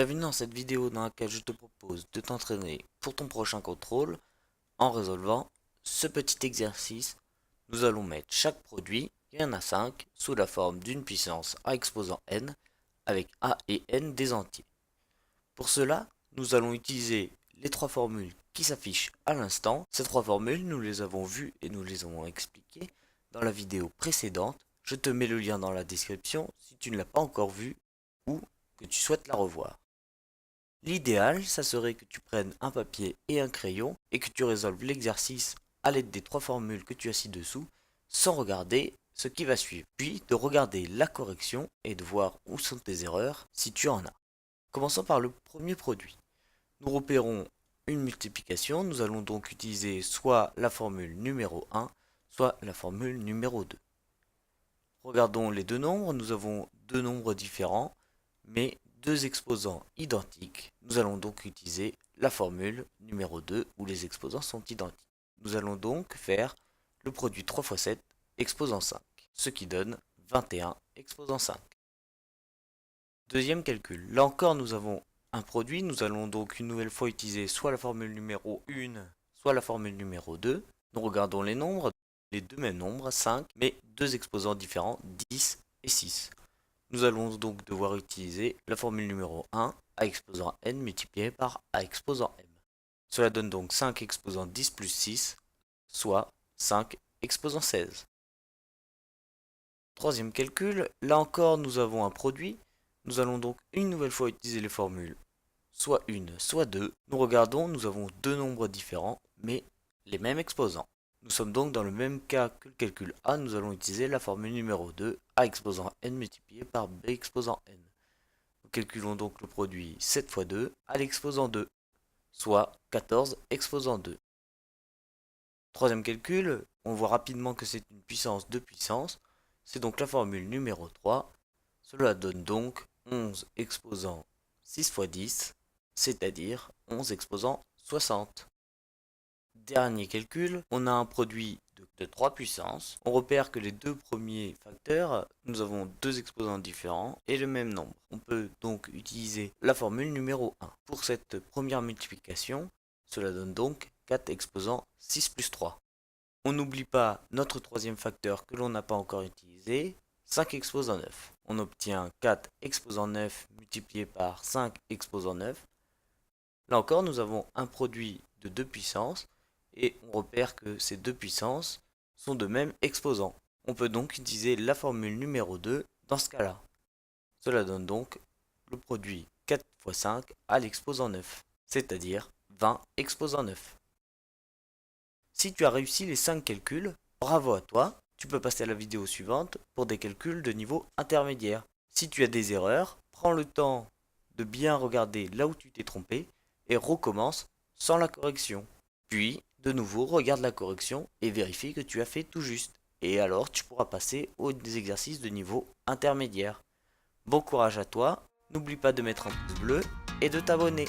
Bienvenue dans cette vidéo dans laquelle je te propose de t'entraîner pour ton prochain contrôle en résolvant ce petit exercice. Nous allons mettre chaque produit, il y en a 5, sous la forme d'une puissance a exposant n avec a et n des entiers. Pour cela, nous allons utiliser les trois formules qui s'affichent à l'instant. Ces trois formules, nous les avons vues et nous les avons expliquées dans la vidéo précédente. Je te mets le lien dans la description si tu ne l'as pas encore vue ou que tu souhaites la revoir. L'idéal, ça serait que tu prennes un papier et un crayon et que tu résolves l'exercice à l'aide des trois formules que tu as ci-dessous sans regarder ce qui va suivre. Puis de regarder la correction et de voir où sont tes erreurs si tu en as. Commençons par le premier produit. Nous repérons une multiplication, nous allons donc utiliser soit la formule numéro 1, soit la formule numéro 2. Regardons les deux nombres, nous avons deux nombres différents, mais deux exposants identiques. Nous allons donc utiliser la formule numéro 2 où les exposants sont identiques. Nous allons donc faire le produit 3 fois 7 exposant 5, ce qui donne 21 exposant 5. Deuxième calcul, là encore nous avons un produit, nous allons donc une nouvelle fois utiliser soit la formule numéro 1, soit la formule numéro 2. Nous regardons les nombres, les deux mêmes nombres, 5, mais deux exposants différents, 10 et 6. Nous allons donc devoir utiliser la formule numéro 1, a exposant n multiplié par a exposant m. Cela donne donc 5 exposant 10 plus 6, soit 5 exposant 16. Troisième calcul, là encore nous avons un produit. Nous allons donc une nouvelle fois utiliser les formules soit 1, soit 2. Nous regardons, nous avons deux nombres différents, mais les mêmes exposants. Nous sommes donc dans le même cas que le calcul A, nous allons utiliser la formule numéro 2, A exposant n multiplié par B exposant n. Nous calculons donc le produit 7 fois 2 à l'exposant 2, soit 14 exposant 2. Troisième calcul, on voit rapidement que c'est une puissance de puissance, c'est donc la formule numéro 3. Cela donne donc 11 exposant 6 fois 10, c'est-à-dire 11 exposant 60. Dernier calcul, on a un produit de 3 puissances. On repère que les deux premiers facteurs, nous avons deux exposants différents et le même nombre. On peut donc utiliser la formule numéro 1. Pour cette première multiplication, cela donne donc 4 exposants 6 plus 3. On n'oublie pas notre troisième facteur que l'on n'a pas encore utilisé, 5 exposant 9. On obtient 4 exposant 9 multiplié par 5 exposant 9. Là encore, nous avons un produit de 2 puissances et on repère que ces deux puissances sont de même exposant. On peut donc utiliser la formule numéro 2 dans ce cas-là. Cela donne donc le produit 4 fois 5 à l'exposant 9, c'est-à-dire 20 exposant 9. Si tu as réussi les 5 calculs, bravo à toi, tu peux passer à la vidéo suivante pour des calculs de niveau intermédiaire. Si tu as des erreurs, prends le temps de bien regarder là où tu t'es trompé et recommence sans la correction. Puis, de nouveau, regarde la correction et vérifie que tu as fait tout juste. Et alors, tu pourras passer aux exercices de niveau intermédiaire. Bon courage à toi, n'oublie pas de mettre un pouce bleu et de t'abonner.